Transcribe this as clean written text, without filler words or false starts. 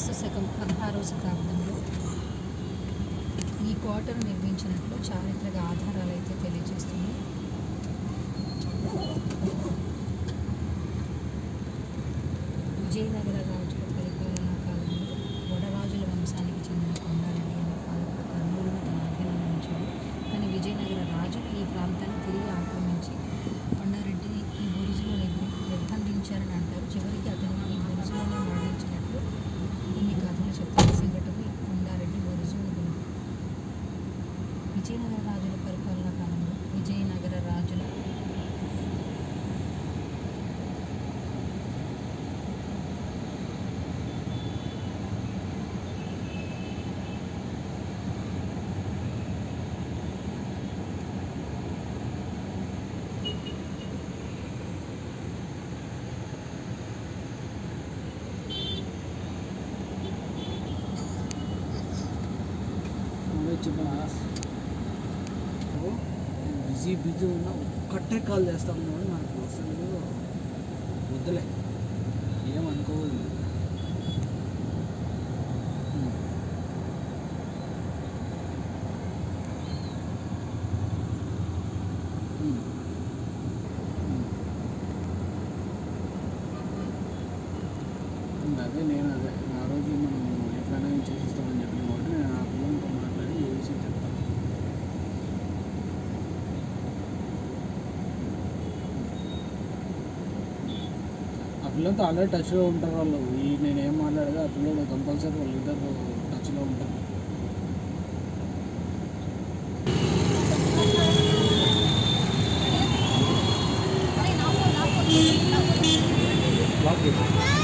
క్రీస్తు శకం 16వ శతాబ్దంలో ఈ కోటను నిర్మించినట్లు చారిత్రక ఆధారాలు అయితే తెలియజేస్తున్నాయి. విజయనగర రాజుల పరిపాలనా కాలంలో వడరాజుల వంశానికి చెందిన కొండారెడ్డి అనే పాలకుడు కర్నూలును తన ఆధీనంలో ఉంచాడు. కానీ విజయనగర రాజులు ఈ ప్రాంతాన్ని తిరిగి ఆక్రమించి కొండారెడ్డిని ఈ బురుజులో నిర్బంధించారని అంటారు. చివరికి అతన్ని ఈ బురుజులోనే మరణించినట్లు కొన్ని కథలు చెప్తారు. సంఘటన కొండారెడ్డి బురుజు విజయనగర రాజుల పరిపాలనా కాలంలో విజయనగర రాజుల బిజీ ఉన్న ఒక్కటే కాల్ చేస్తా ఉన్నాడు. నాకు అసలు వద్దులే, ఏమనుకోవద్దు. అదే ఆ రోజు మనం ఎట్లయినా చేసిస్తామని చెప్పిన కాబట్టి నేను ఆ పిల్లలతో మాట్లాడి ఏ విషయం చెప్తాను. ఆ పిల్లలతో ఆల్రెడీ టచ్లో ఉంటారు వాళ్ళు. నేనేం మాట్లాడగా ఆ పిల్లలు కంపల్సరీ వాళ్ళిద్దరు టచ్లో ఉంటారు. బ్లాక్